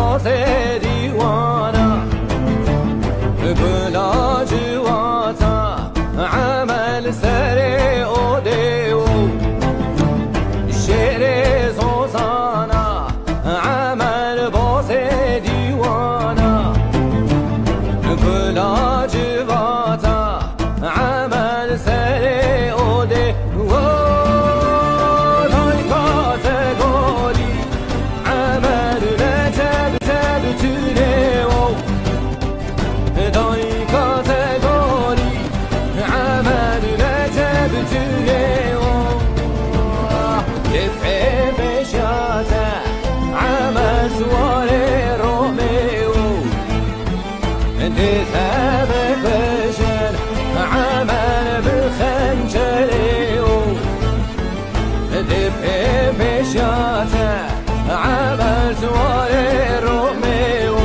باز دیوانا گلا جواتا عمل سر او دیو شعر زوزانا عمل باز دیوانا گلا جواتا عمل سر او دیو دای کاتگوری عمل رجب تب تونیو دای کاتگوری عمل رجب تونیو دفع بشاته عمل سوار رومیو دفع بکشن عمل بخنجریو دفع بشاته عمل سوار رومیو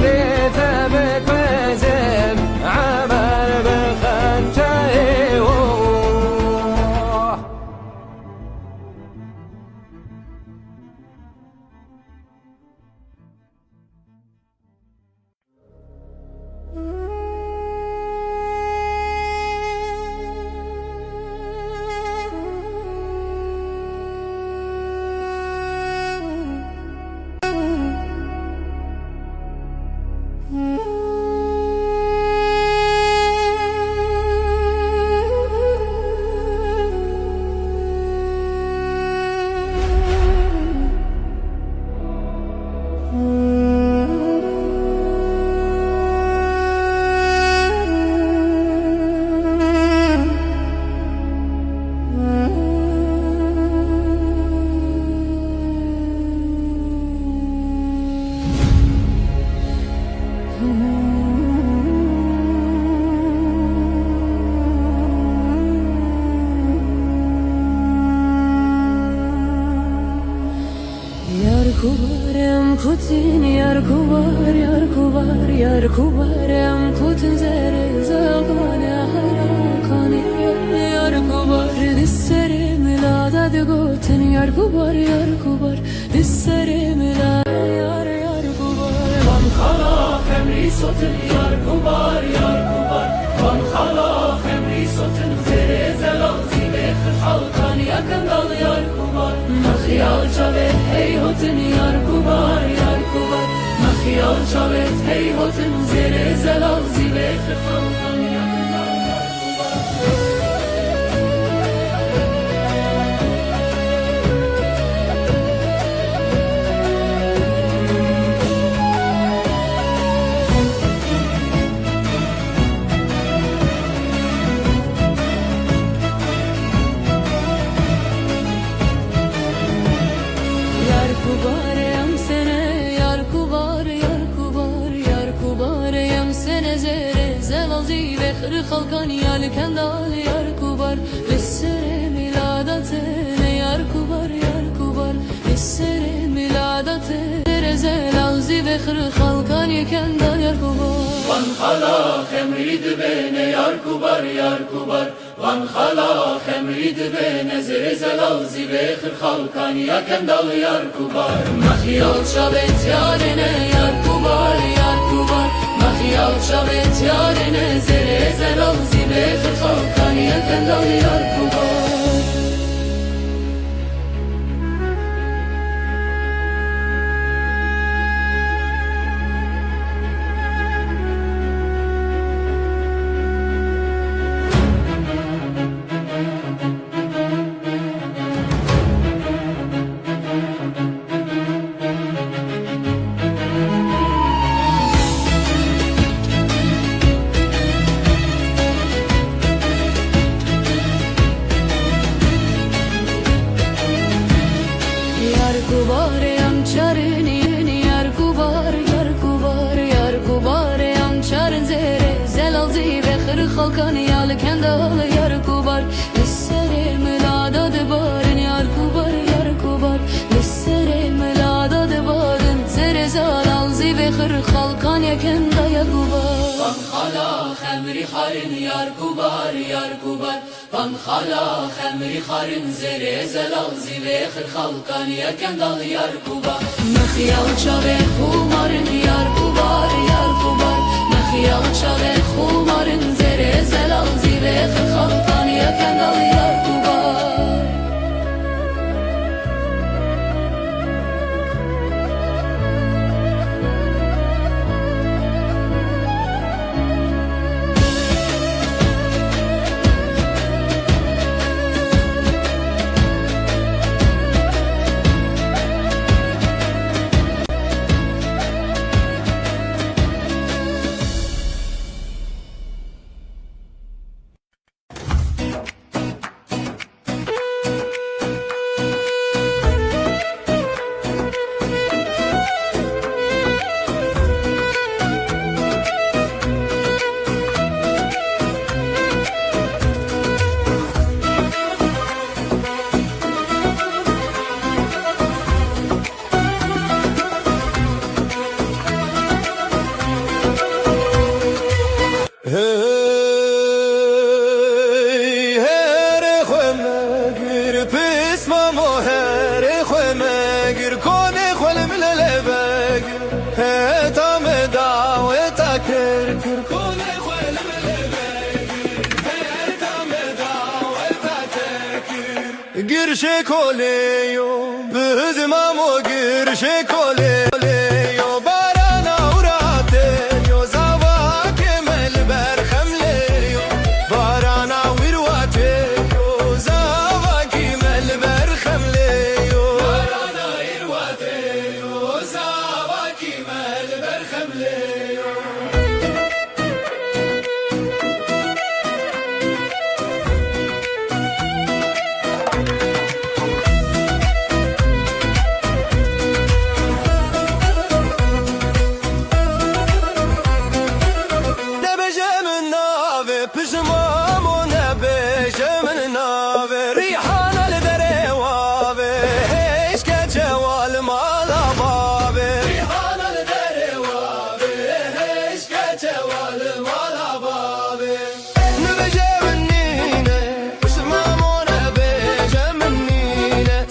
دفع بکشن عمل بخنجریو Yarkubarem kutin yarkubar yarkubar yarkubarem kutin zere zalgane harakane yarkubar dissere milada de goten yarkubar yarkubar dissere milada yar yarkubar van khala khemri sotin yarkubar yarkubar van khala khemri sotin zere zalzi be khalkan yakandal yarkubar مخيال شبت هي هوتن ياركوبار ياركوبار مخيال شبت هي هوتن زير زلال زيبه خلقان خلقان يالكندال ياركوبار للسر ميلادتنا ياركوبار ياركوبار للسر ميلادتنا رزال عوزي بخر خلقان يكندال ياركوبار وان خلا خمريد بين ياركوبار ياركوبار وان خلا خمريد بين زرزال عوزي بخر خلقان يكندال ياركوبار مخيال شابت يارنا ياركوبار ياركوبار مخيال شابت يارنا زرزال عوزي بخر خلقان يكندال ياركوبار Yarkubar yam çarın yarkubar yarkubar yarkubar yam çarın zere zelal zibe khir khalkan yal kendal yarkubar lissere milada de barın yarkubar yarkubar lissere milada de barın zere zelal zibe khir khalkan yakenda yarkubar van khala khamri kharin yarkubar yarkubar van khala khamri kharin zere zelal zibe khir khalkan yakenda yarkubar نخیال چاوه خومارن یار کوبار نخیال چاوه خومارن زره زلال زیره خلقان یا کندال یار کوبار Hey, here khwemagir pismamo here khwemagir kone khwelm lelebagir heta medaweta kir kone khwelm lelebagir heta medaweta kir girshe koleyo bizmamo girshe koleyo barana urate yo zavak mel berkhamleyo barana wirwate yo zavak mel berkhamleyo barana wirwate yo zavak mel berkhamleyo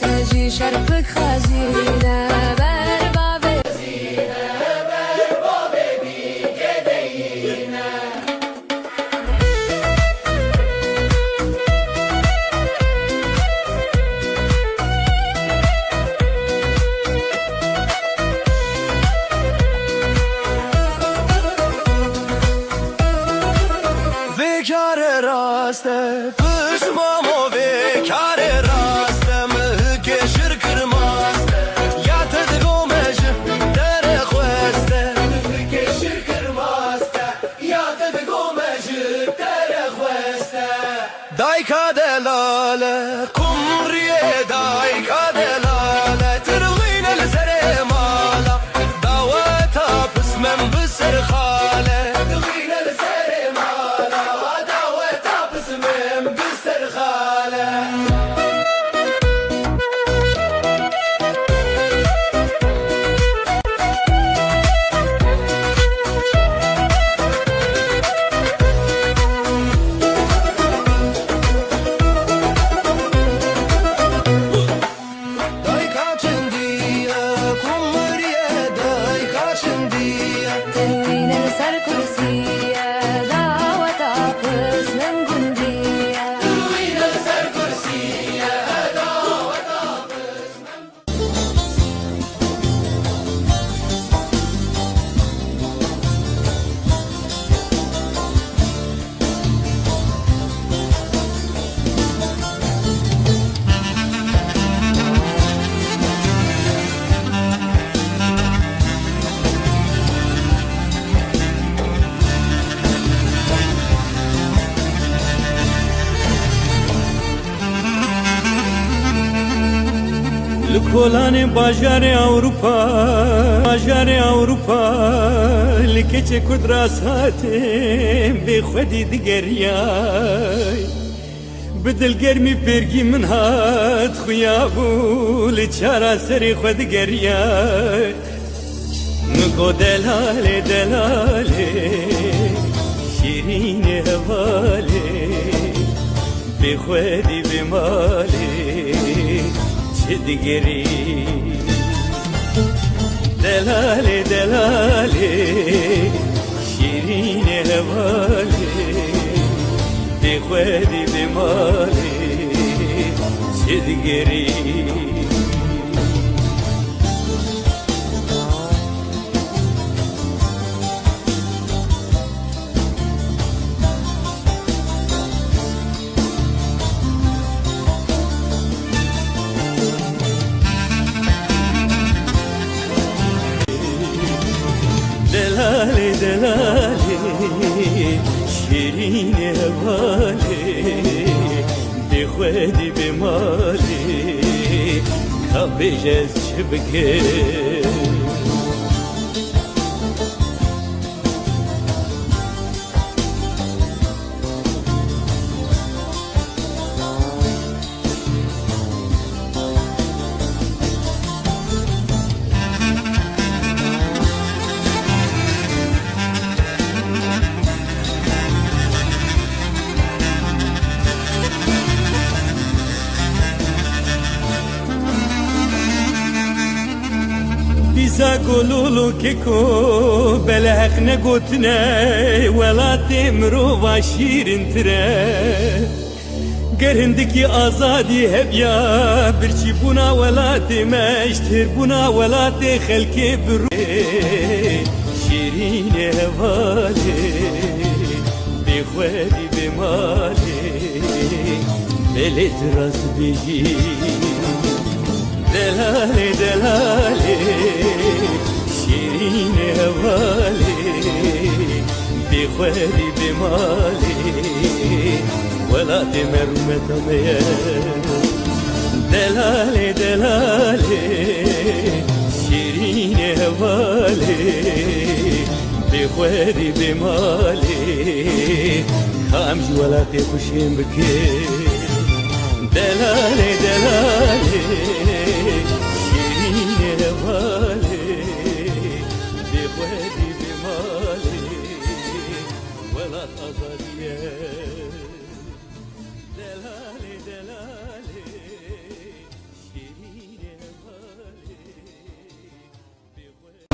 تجي شرفك خزينة بربابة Vekar raste pişmamo vekar raste mhkeşir kırmaz ya tedgo mej dere khweste mhkeşir kırmaz ya tedgo mej dere khweste dayka delale kumriye dayka delale tirgin el seremala davata pismem bisr khale tirgin el seremala davata pismem bisr khale dayka çendiye kumriye dayka çendiye تروين السر كرسية دعوة عقص من جندية تروين السر كرسية لکولان باجار اروپا لکچه کدراسات به خودی دگریای بدل گرمی پرگی من هات خویابو لچارا سری خود گریای مگو دلاله دلاله شیرین حواله به خودی بماله چه دگری Delale delale şirin hevali بخوادي بمالي شد قريب دلالي دلالي شيرين هوالي بخوادي بمالي كابيجاز شبكي بيزا قولولو كيكو بلاك نقوتنا ولا تمرو باشير انترا قرندكي آزادي هبيا برشي بنا ولا تمشتر بنا ولا تخلكي برو شيرين هوالي بخوالي بمالي بلد راس بيجي دلالي دلالي شيرين هوالي بخوالي بمالي ولا تمر متمية دلالي دلالي شيرين هوالي بخوالي بمالي خامج ولا تخشين بكي دلالي دلالي شيرين هوالي بخوالي بمالي ولا تأزادية دلالي دلالي شيرين هوالي بخوالي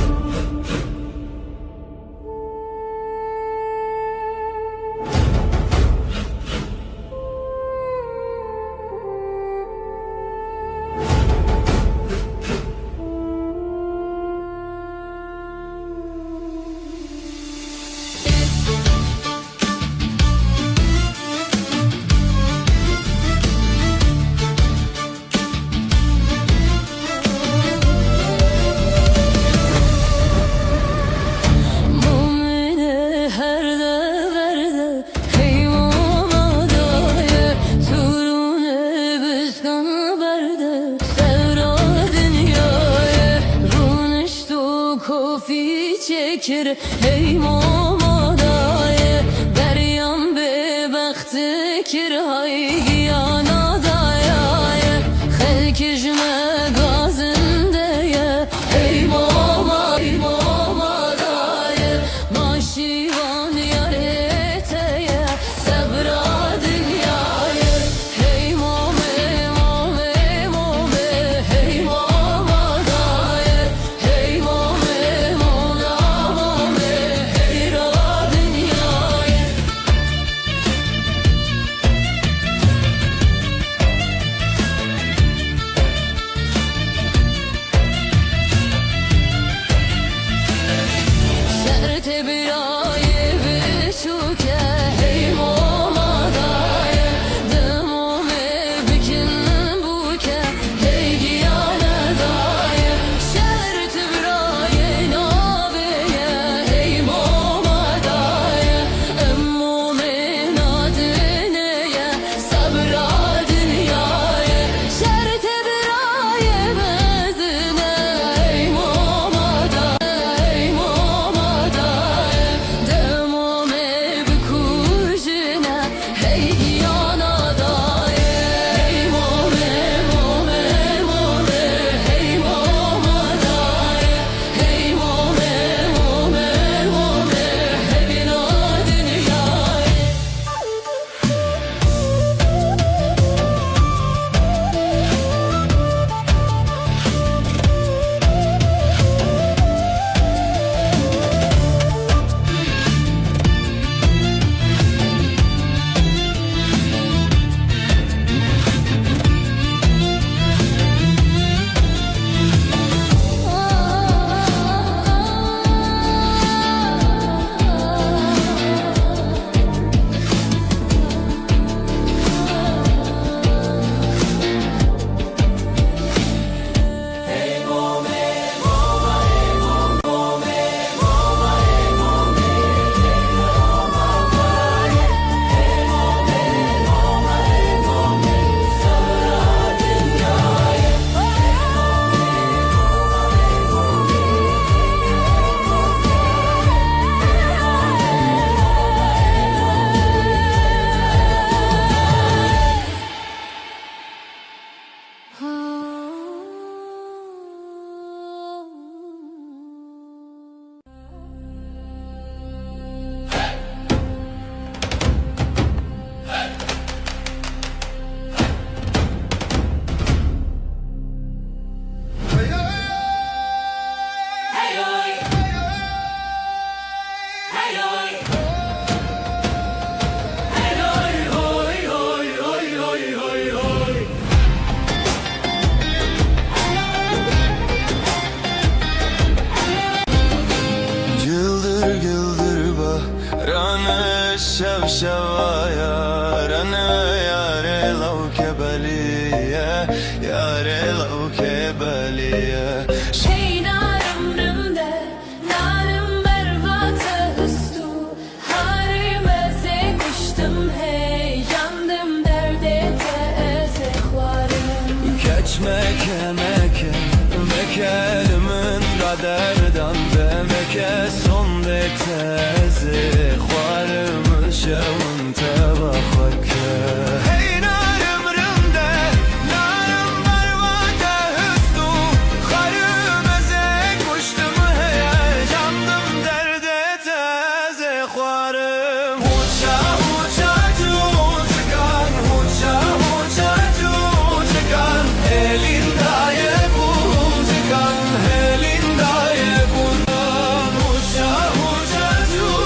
çekir hey mamadaye Deryam be baktı kir hay giyana dayaye Xelki jme gazindeye hey mamadaye Maşivan yareteye sabra dünyaya Hey mame mame mame hey mamadaye Hey mame mona mame hey ra dünyaya شوا يارنا ياري لو كبلية ياري لو كبلية Hey narım rımde, narım berbatı üstü Harimeze kuştum hey, yandım derde teze varım Keçmeke meke Mekelimin kaderdan ve meke son de tezi Xvarım şevun tebaxake Hey narım rımde Narım bervate hüstü Xarım ezek kuştum hey Yandım derde tezi Xvarım Uça uça cuçkan Uça uça cuçkan Elindaye bulcukan Elindaye bundan Uça uça cuçkan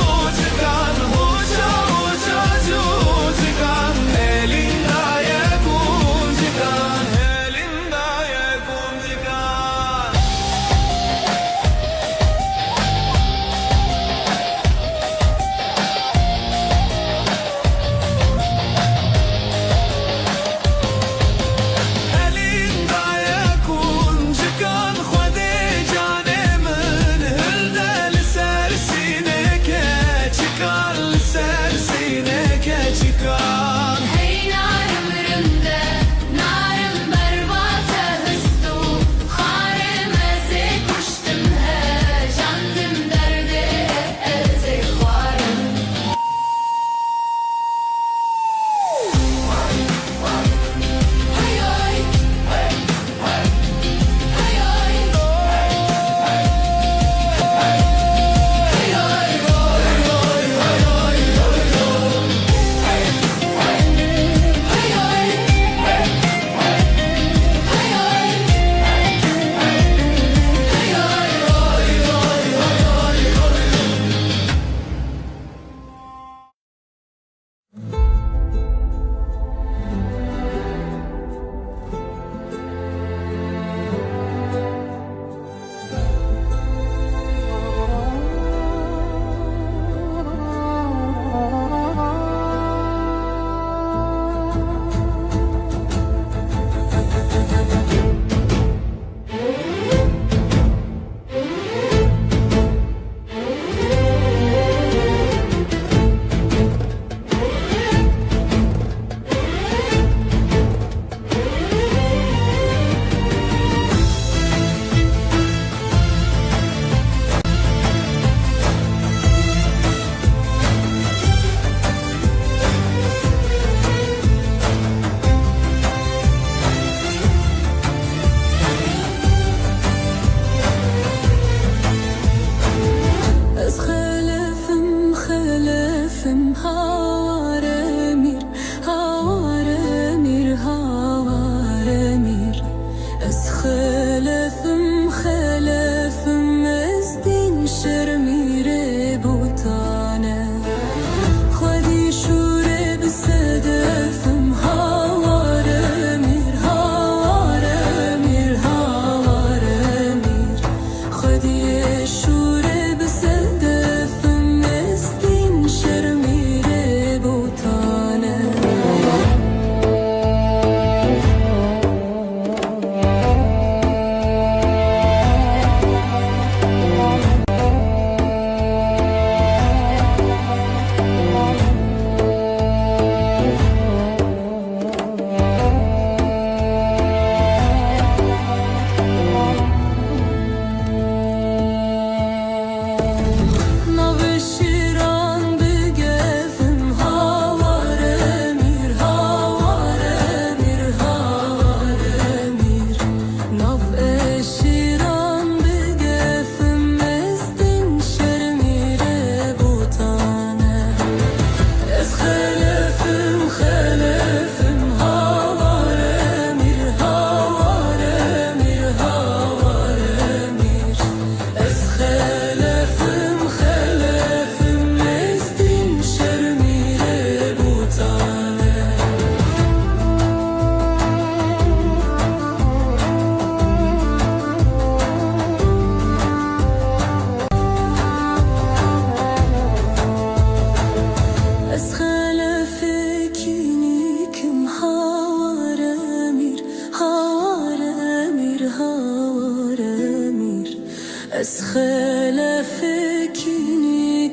از خلافکینی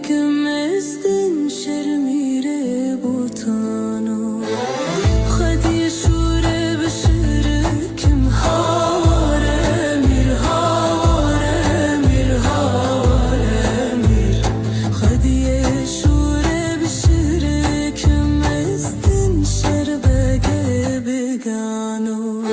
کم ازدن شرمیره بوتانو خدی شوره بشرکم هاواره میر هاواره میر هاواره میر خدی شوره بشرکم ازدن شربگه بگانو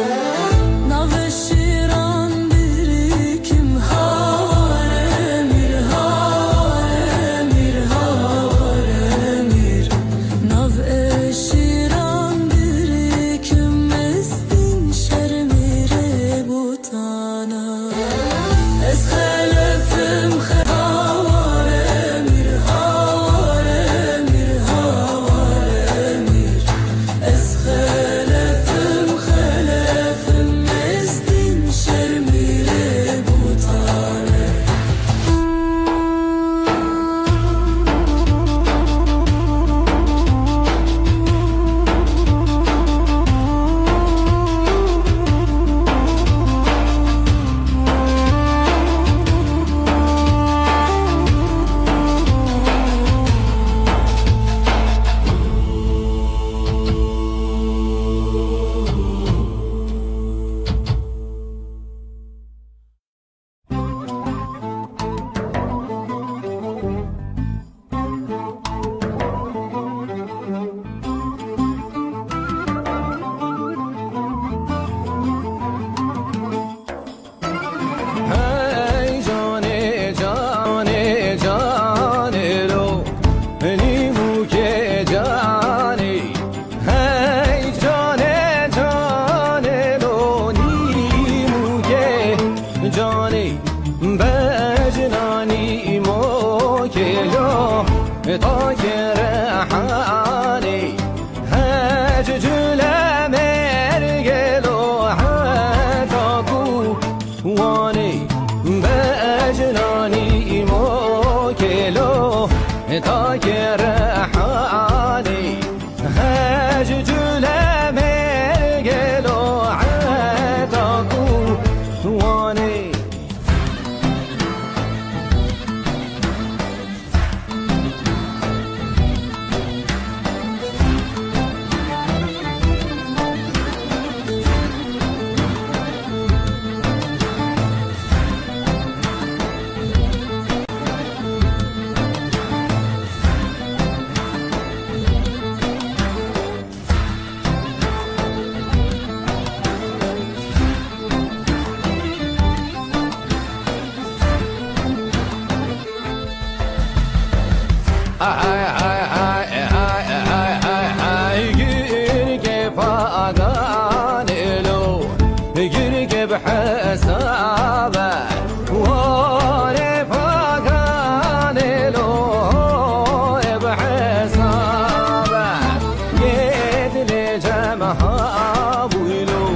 نوشیران بریکم هاواره میر هاواره میر هاواره میر نوشیران بریکم ازدن شرمیره بوتانا از خلفم هاواره میر هاواره میر هاواره میر از خلفم ازدن شرمیره بوتانه Hey cane cane cane lo beni muke cane Hey cane cane lo ni muke cane bejnani muke lo ta kerahani hajjula mergelo hataku واني بأجناني موكلو تاكر حاني هاجج لمرقلو عتاكو واني بحسابه وانا فاقاني له بحسابه قيد لي جمعها بويلو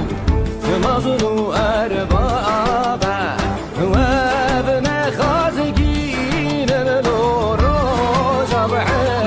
مظلو أربابه وابن خازقين له روجه بحسابه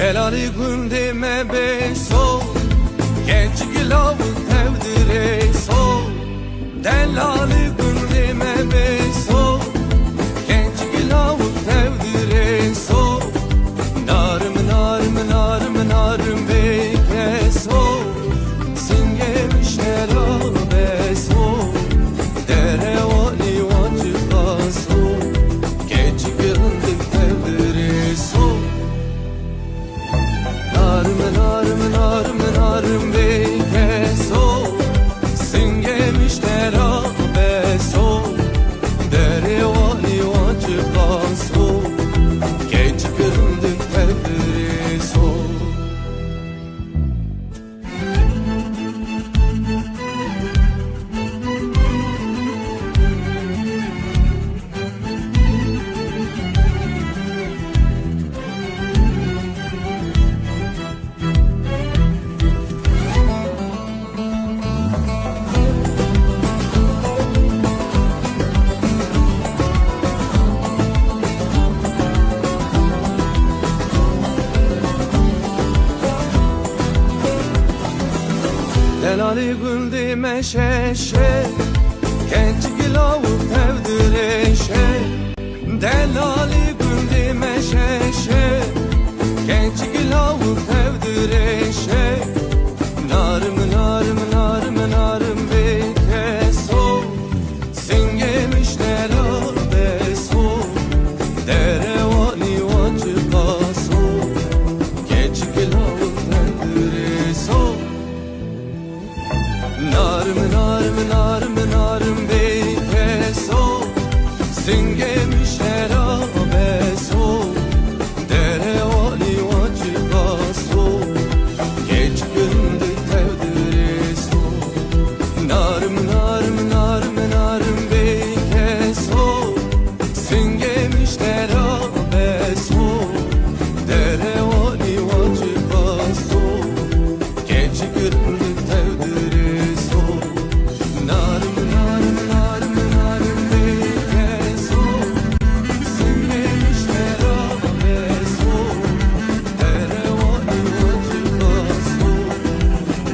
Delali gündeme beso Genç gilavu tevdire so Delali gündeme beso Genç gilavu tevdire so Narım narım narım narım beke so Singemiş nerabe so Dere vali vacıka so Genç gilavu tevdire so Narım narım narım narım beke so Singemiş nerabe so Dere vali vacıka so Genç gilavu tevdire so Delali güldü meşeşe Genç gilavu tevdireşe Delali güldü meşeşe Genç gilavu tevdireşe Narım narım narım narım beke so Singemiş nerabe so Dere vali vacıka so Genç gilavu tevdire so Narım narım narım narım beke so Singemiş nerabe so Dere vali vacıka so Geç gündü tevdire so Narım narım narım narım beke so Singemiş nerabe so Dere vali vacıka so Geç gündü tevdire so Narım narım narım narım beke so Singemiş nerabe so Dere vali vacıka so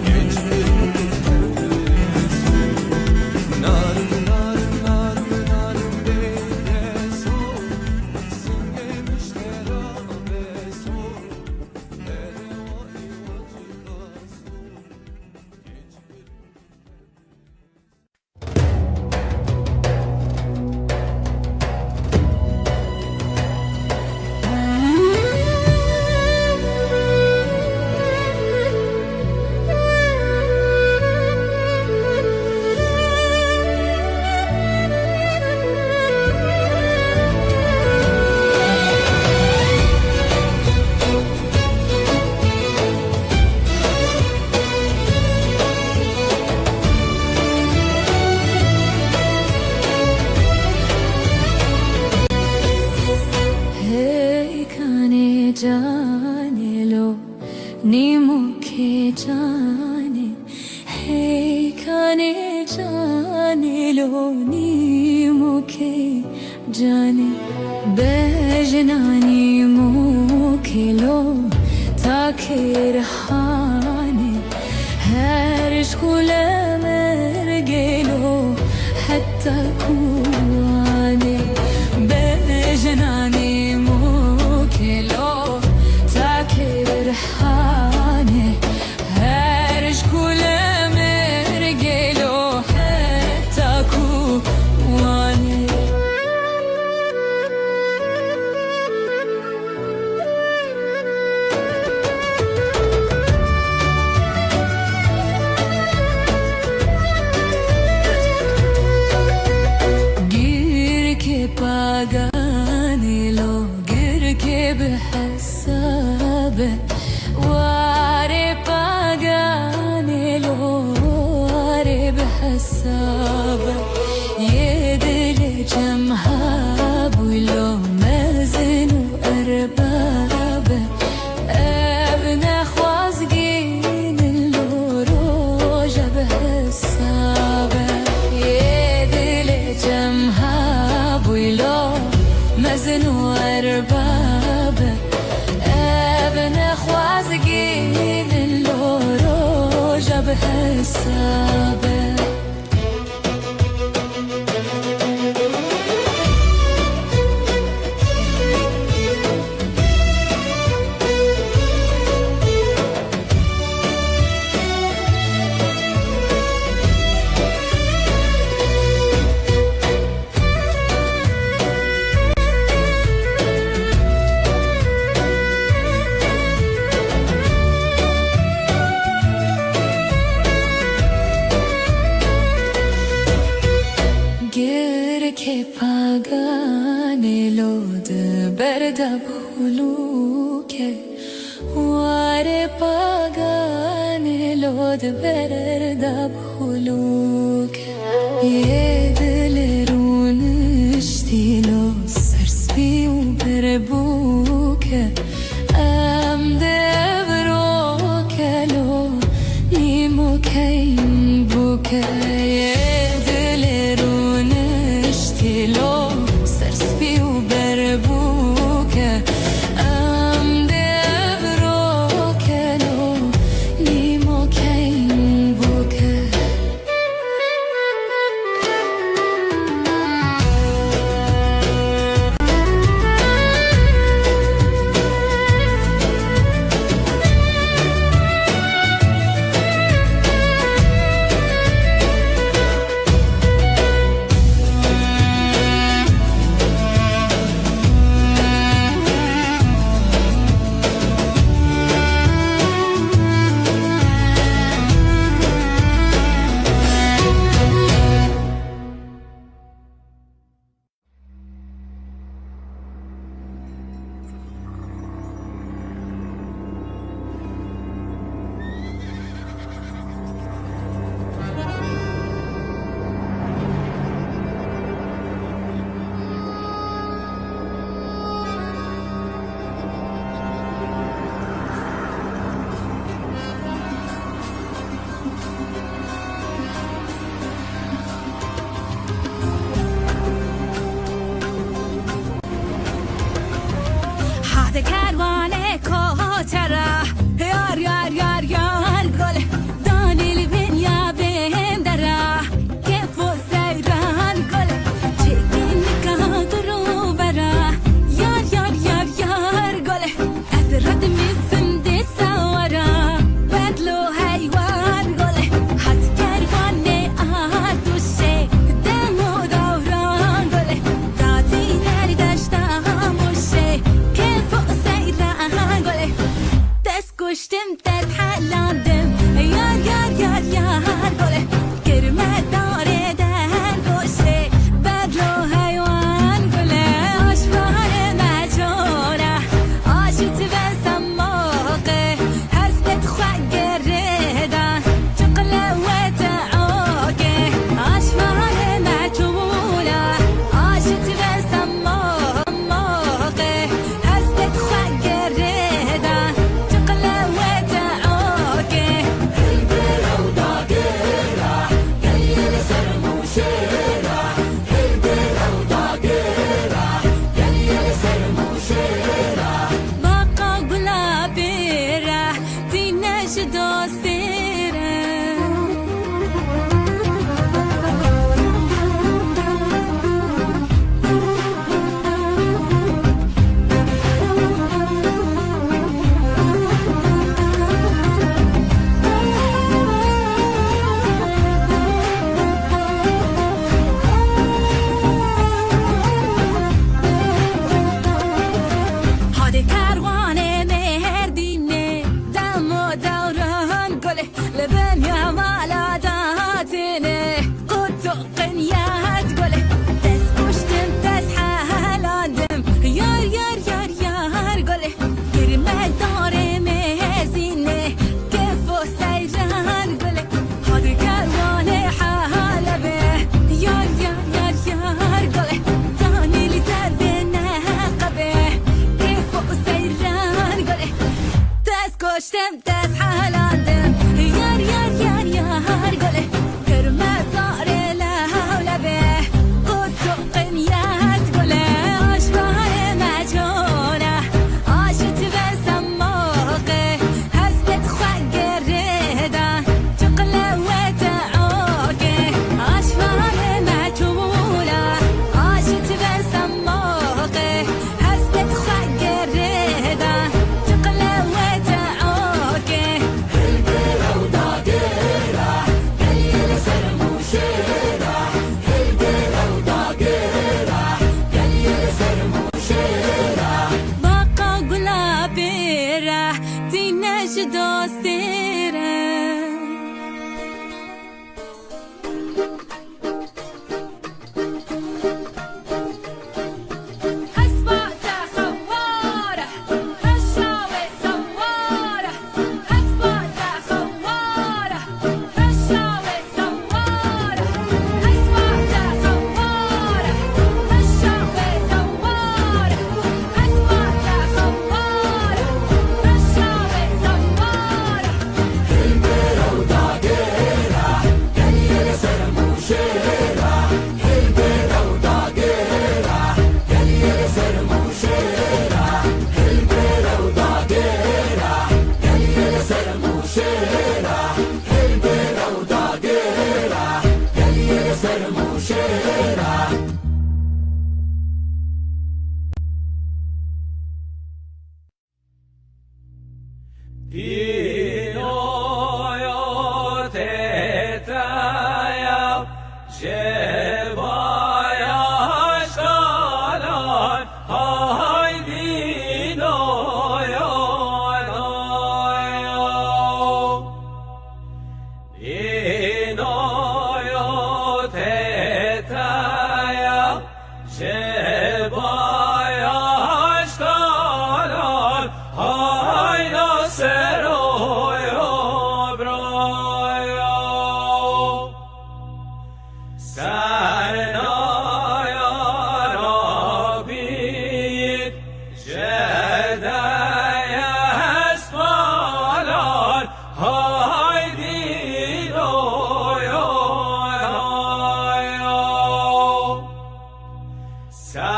Genç gündü tevdire so Narım narım narım narım beke so Singemiş nerabe so Dere vali vacıka so Hey kane jaane lo ni mukhe jaane Hey kane jaane lo ni mukhe jaane Bejnani mukhe lo takhir hane Her shkule mergelo hatta kuane Bejnani mukhe lo takhir hane Her shkule mergelo hatta kuane गिर के पागाने लो गिर के बहसाब वारे पागाने लो वारे बहसाब ये दिल जमहा बुलो मजनू अरबाब ابن خوازگین لو روج بحساب ये दिल जमहा बुलो مزن و ارباب ابن حساب حسابه che pagane lod berda buluke ware pagane lod berda buluke yedlerun stilo serspi u berbuke am devroke lo nimo kein buke Lo serspy u berbuke am devroke lo nimo kein buke کروانه کوتره یار یار یار یار گل دانیل بنیا بهم دره که فوزیران گل چکین کادرو برا یار یار یار یار گل از رد میسنده سوارا بدلو حیوان گل حد کروانه آتوشه دمو دوران گل دادی نری داشتم موشه که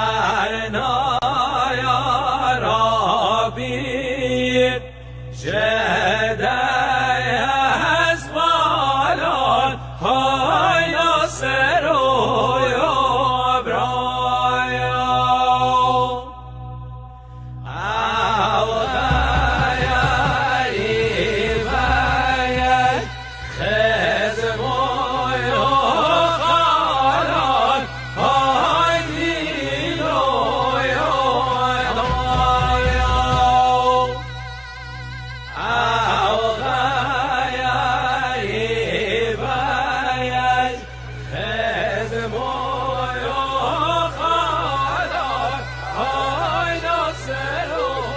ارنا یا ربی جده از بالان های ناصر و ابرایا او غیری باید خزم و خالان های دیل و یدایا او غیری باید خزم و خالان های ناصر و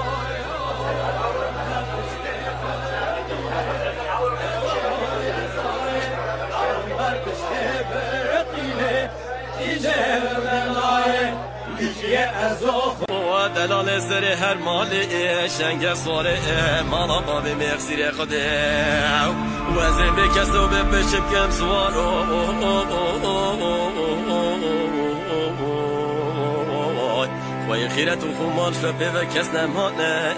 و دلال سر هر مالی شنگ سواره مالا باب مغزیر خده و زن بکست و بپشم کم سوار خوی خیرت و خومان شبه و کس نمانه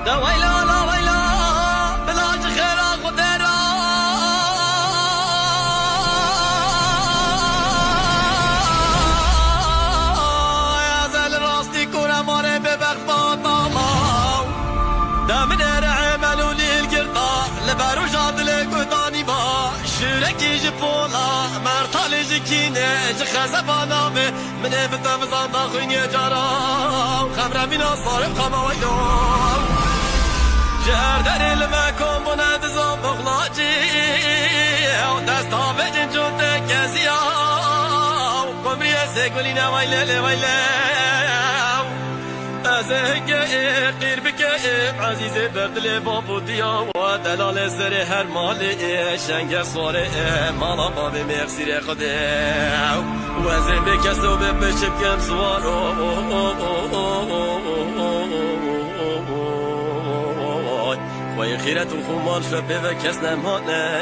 دا ويلا لا ويلا بلاج خيرا خدرا يا زل راستي كورا ماري ببخباطا دا من رعملو للقرطا لبارو جادلك وداني با شركي جبولا مرتالي جكيني جخزبانا من ابدا مزان داخوين يجارا خمرا بنا صارف خما ويلو جهر داري لما كون بنا دزان بغلاجي دستا بجن جوتا كزيا قمري سيقولينا ويلي ويلي أزهق قير بك عزيزي بردلي بابو ديا ودلال سري هر مالي شنگ صوري مالا بابي ميخسيري خدي وزن بكسو ببشب كم سوارو خوي خيرة الخمال شبه وكسنا مهنا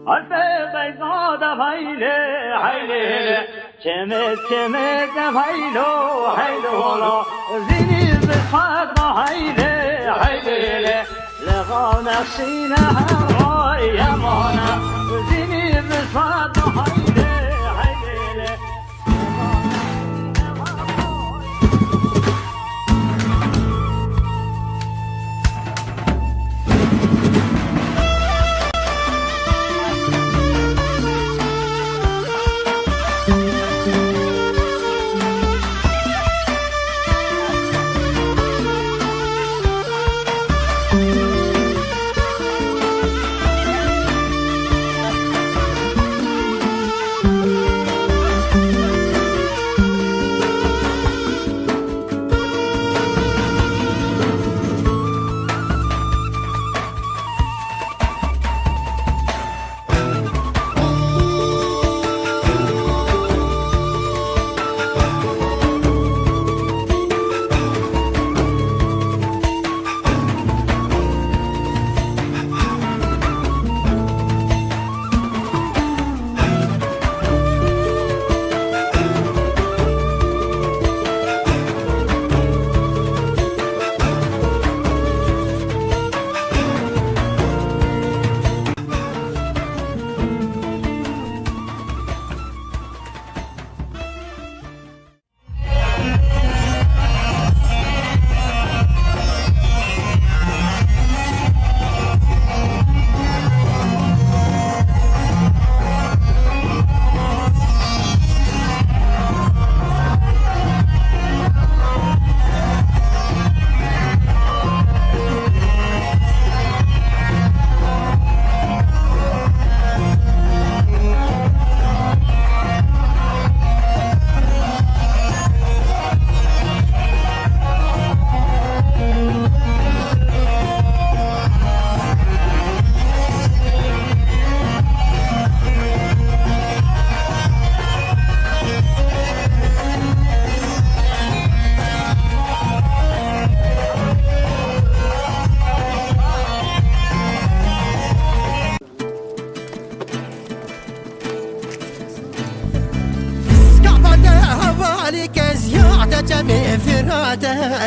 Albe bayzada hayle hayle Çemet çemet haylo haylo Zini bifadma hayle hayle Lega nefsine haray yamana Zini bifadma hayle hayle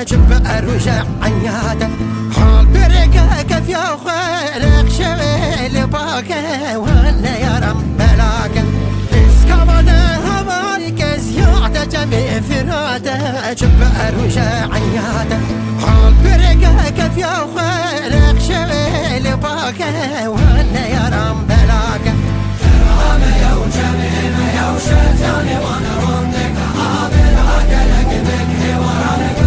جب أرجع عنياده حال برقة كيف يا خيرك شويل باقة ولا يا رب بلاقة اسكابنا هوالك زيادة جميع فراده جب أرجع عنياده حال برقة كيف يا خيرك شويل باقة ولا يا رب بلاقة رامي يا وجميل يا وشتاني وانا رمك عابر عقلك بك ورانك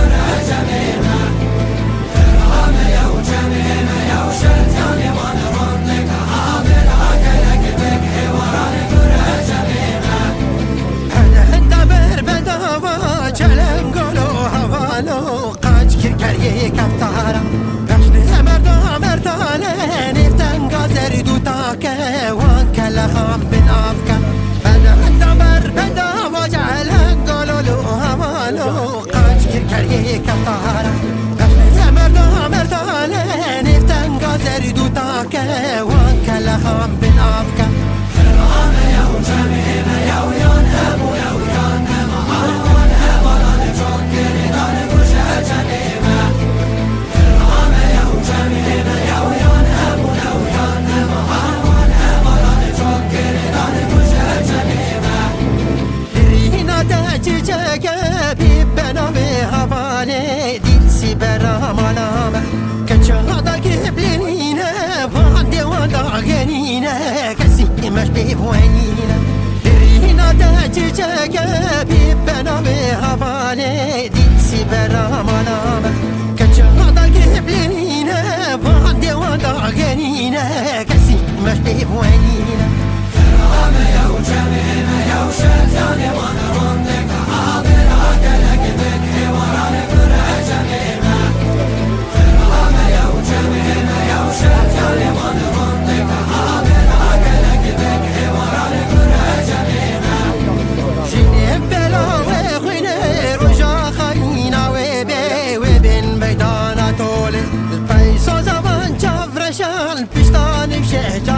كريه كفتارا بخشني مردا مردانه نفتن قادر دو تاكه وان كلا خام بن افكا بنا هندمر بدا وجعلن قولوا له همالو قاج كريه كفتارا بخشني مردا مردانه نفتن قادر دو تاكه وان كلا خام بن افكا رامي يا وجميل يا ويان ابو يا ويان معاون ابران جوكري دار بوجه جميل برامانامه كجادا قبلنينا فاندي ودا غنينا كسي مش بيفوانينا رينا داججا بيبنا بهواني ديسي برامانامه كجادا قبلنينا فاندي ودا غنينا كسي مش بيفوانينا رامي يا وجميل يا وشتاني وانا رمك عابر عقلك بك ورانك جميل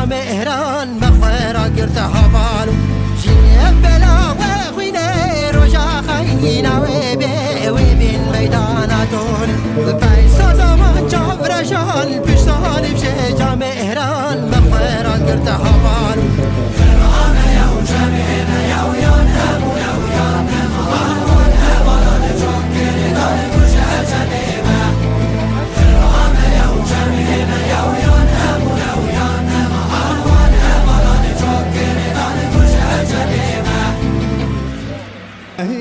مهران قرتها بالو جيني بلا وخويني رجا خينا وبين ميداناتون البايسا زمان جابرشان بشتان بشجا مهران مخيرا قرتها بالو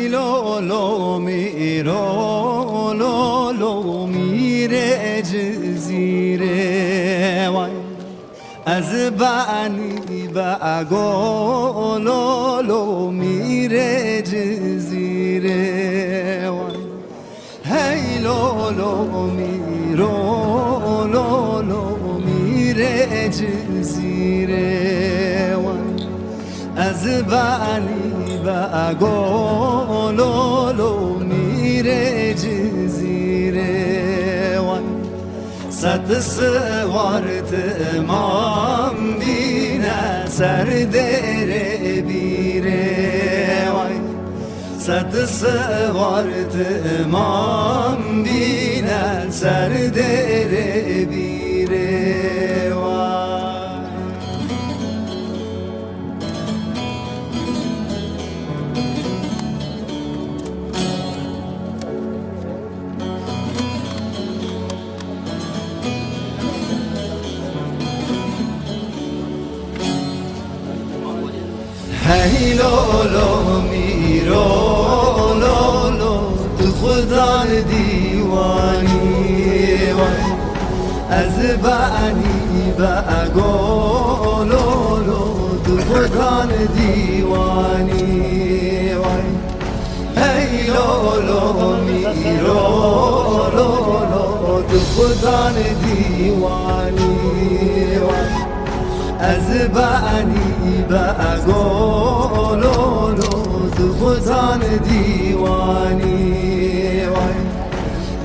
لولو میرو لولو میره جزیره وای از بانی بگو لولو میره جزیره وای هی لولو میرو لولو میره جزیره وای از بانی بگو لولو میره جزیره وای صد سوارت امام بینه سر دره بیره وای صد سوارت امام بینه سر دره بیره وای هی لولو میرو لولو تو خدا دیوانی وای از بانی بگو لولو تو خدا دیوانی وای هی لولو میرو لولو تو خدا دیوانی وای از بانی بگو لولو تو خودان دیوانی وای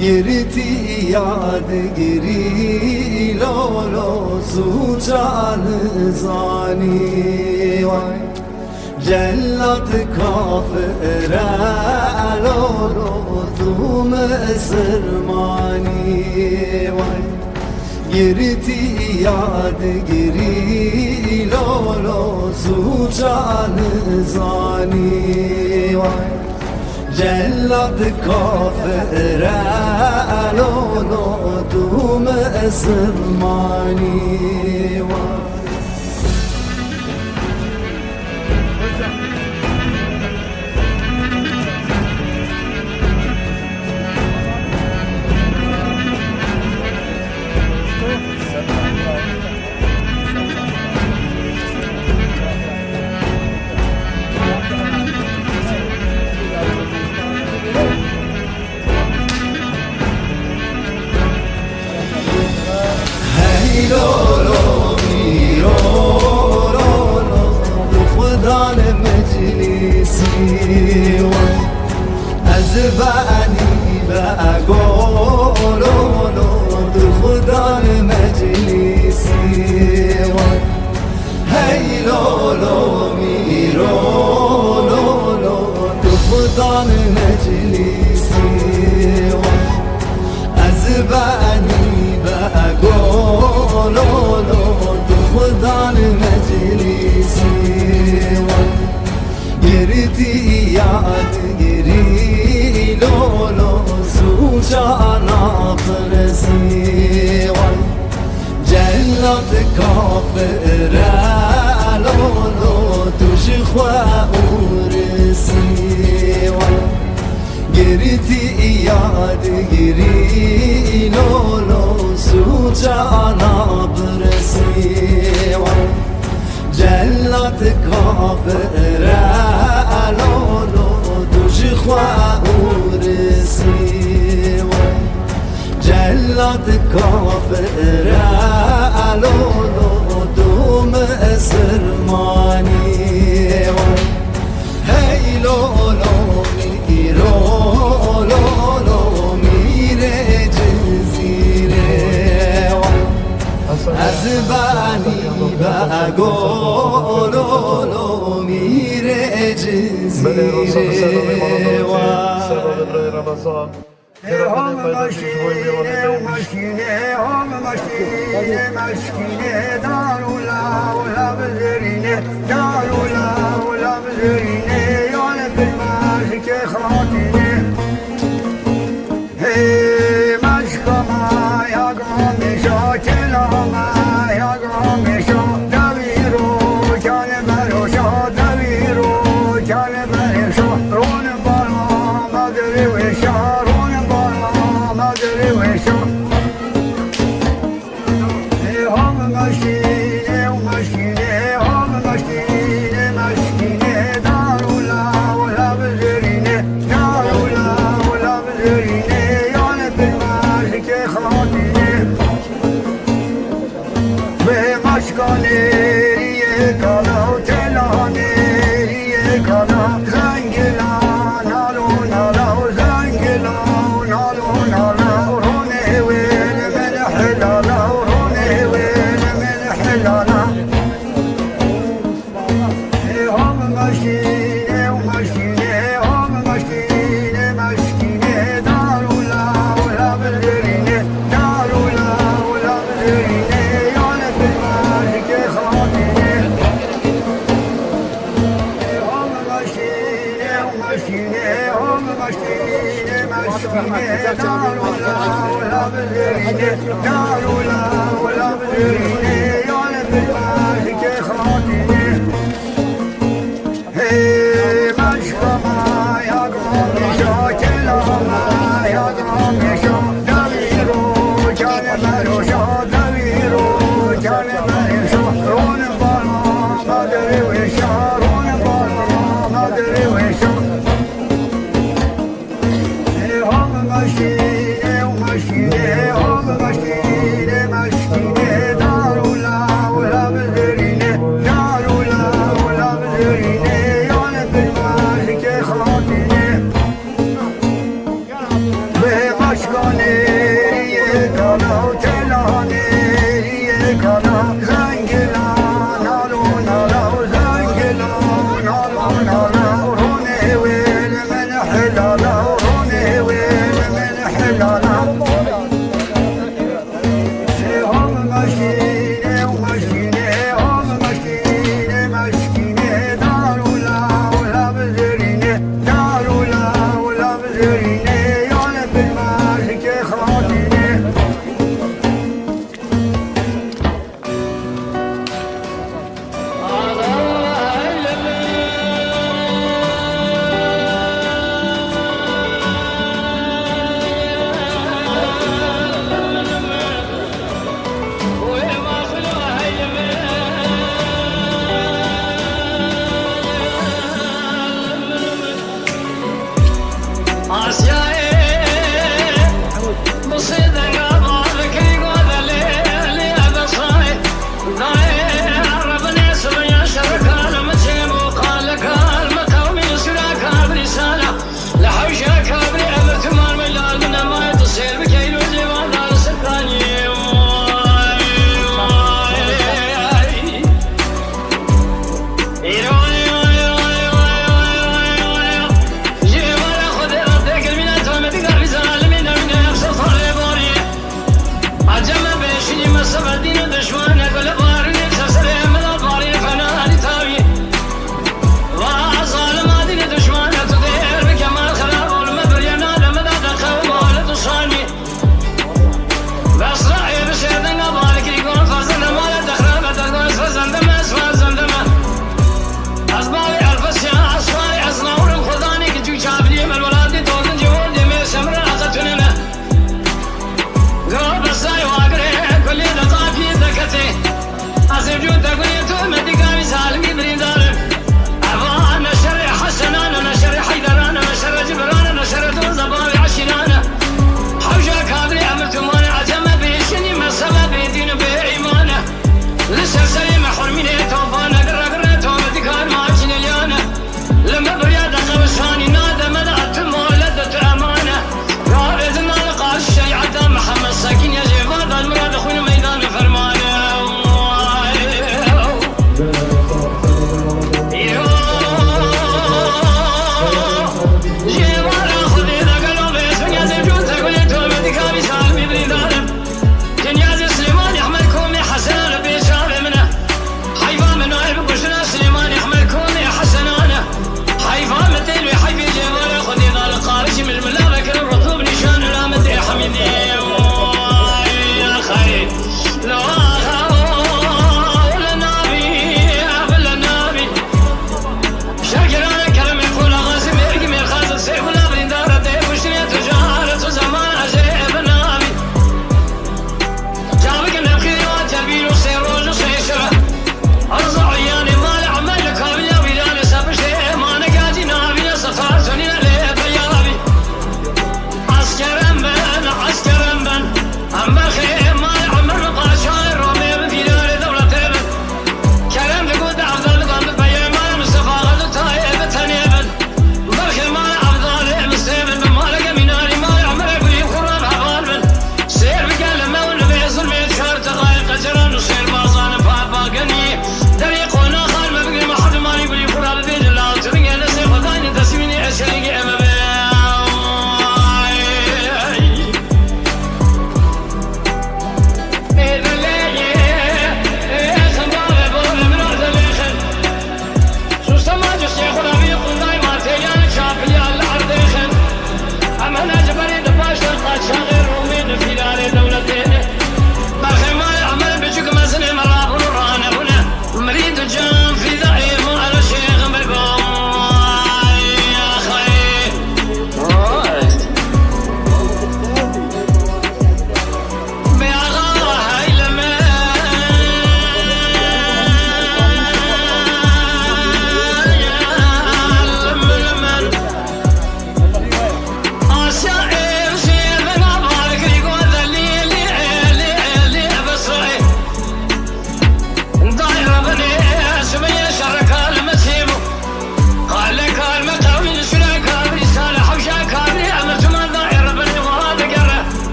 گریتی یاد گری لولو سوچان زانی وای جلت کافر لولو تو مسلمانی وای گریتی یاد گری لولو سوچان زانی وای جلد کافر لولو تو مسلمانی وای لولو میرو لولو تو خدان مجلسی وای از بانی بگو لولو تو خدان مجلسی وای هی لولو میرو لولو تو خدان مجلسی وای از بانی بگو لولو تو خدان مجلسی وای گریتی یاد گری لولو سوچانا پرسی وای جلت کافر لولو توش خواه ورسی وای گریتی یاد گری لولو سوچانا برسی وای جلت کافر لولو دوش خواه ورسی وای جلت کافر لولو دوم اسرمانی وای هی لولو میرو لولو میره جزیره وای از بانی بگولولو میره جزیره و هم مشکینه و مشکینه هم مشکینه مشکینه دارولا ولا بزرینه دارولا ولا بزرینه یال بالماش که خاطینه هی مشکما یا گامیشا کلاما یا گامیشا دویرو کل بروشا دویرو کل بروشا رون بالا مدری وشا مشکینه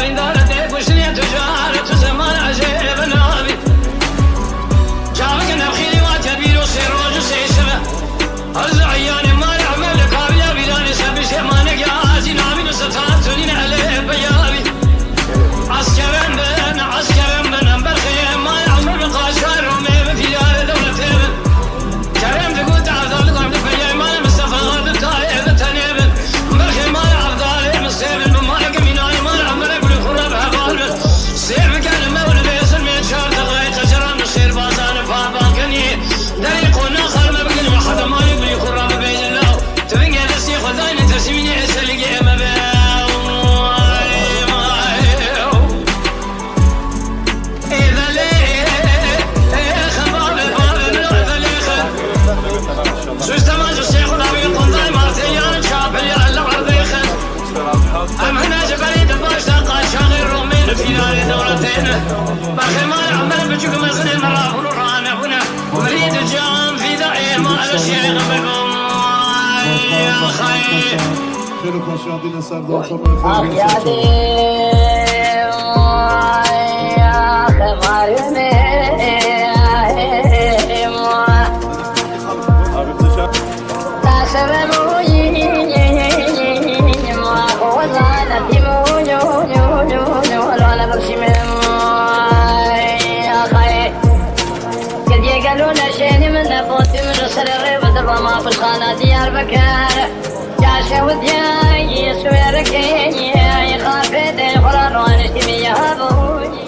بين دارتك وشني تجارة زمان عجيب نابي جابك نبخيلي واتبيل وسيروج وسيسبة أرزع عياني ما نعمل قابلة بلاني سبي سيمانك يا عازي نامي نستطاعتني عليه بيابي عسكرين بن أمبر خيم ما يعمل بقاشار وميم في دار دولتين كريم تقول تعذر لقام لفيا ما مصطفى غاد الطايب تنيب مرخي ما يعذر مصيب الممالك مناي ما نعمل أقول خراب هبال سير مكان مولى بيسن من شهر تغيت أجرام نصير بازان فاباكني دريقنا خرم بقل واحد ما يقول خراب بين الله تبقى لسي خذاني تسميني أسلقي مبين أم هنا جبلي دباش تلقى شاغر رومين في نار دولتين باخي ما يعمل بجوك مزني مرة ونرانا هنا ومريد الجان في داعي ما على شيء غبكم يا خي خیلی خوش آمدین سردار خانم يا دي يا خمارني قالوا نشيني من نبوتي من رسل الريبة الرما في الخانة ديار بكار جاشة ودياي يسوي ركيني خافيتي خلال وانشتي بيها بوي